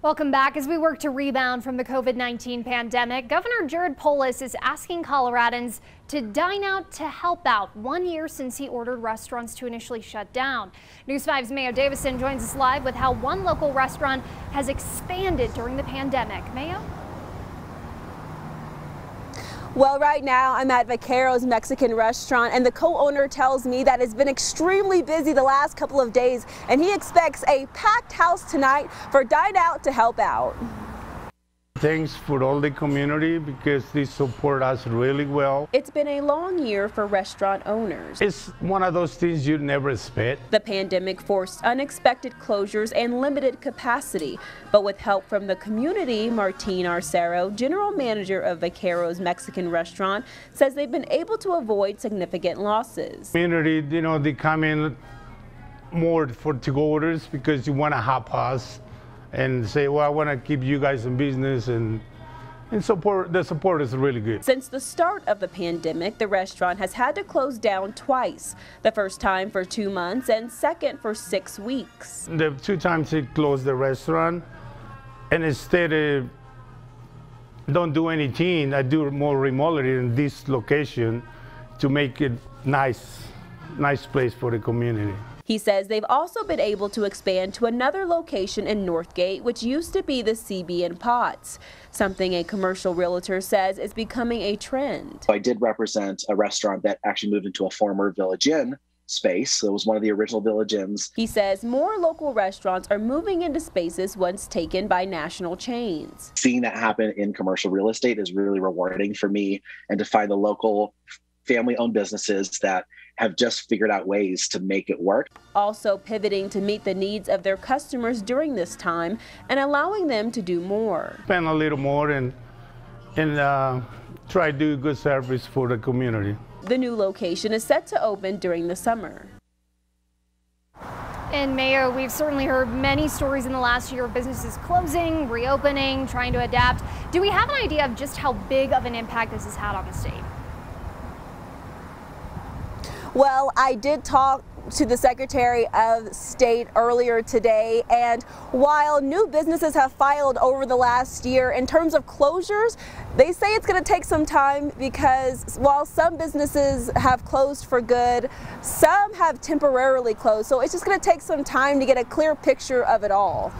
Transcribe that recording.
Welcome back. As we work to rebound from the COVID-19 pandemic, Governor Jared Polis is asking Coloradans to dine out to help out, 1 year since he ordered restaurants to initially shut down. News 5's Mayo Davison joins us live with how one local restaurant has expanded during the pandemic. Mayo? Well, right now I'm at Vaquero's Mexican restaurant, and the co-owner tells me that it's been extremely busy the last couple of days, and he expects a packed house tonight for Dine Out to help out. Thanks for all the community because they support us really well. It's been a long year for restaurant owners. It's one of those things you'd never expect. The pandemic forced unexpected closures and limited capacity, but with help from the community, Martin Arcero, general manager of Vaquero's Mexican restaurant, says they've been able to avoid significant losses. Community, they come in more for to-go orders because you want to help us and say, well, I want to keep you guys in business, and support. The support is really good. Since the start of the pandemic, the restaurant has had to close down twice. The first time for 2 months and second for 6 weeks. The 2 times it closed the restaurant, and instead of don't do anything, I do more remodeling in this location to make it nice place for the community. He says they've also been able to expand to another location in Northgate, which used to be the CB and Potts, something a commercial realtor says is becoming a trend. I did represent a restaurant that actually moved into a former Village Inn space. So it was one of the original Village Inns. He says more local restaurants are moving into spaces once taken by national chains. Seeing that happen in commercial real estate is really rewarding for me, and to find the local family-owned businesses that have just figured out ways to make it work. Also pivoting to meet the needs of their customers during this time and allowing them to do more. Spend a little more and try to do good service for the community. The new location is set to open during the summer. In Mayo, we've certainly heard many stories in the last year of businesses closing, reopening, trying to adapt. Do we have an idea of just how big of an impact this has had on the state? Well, I did talk to the Secretary of State earlier today, and while new businesses have filed over the last year, in terms of closures, they say it's going to take some time because while some businesses have closed for good, some have temporarily closed. So it's just going to take some time to get a clear picture of it all.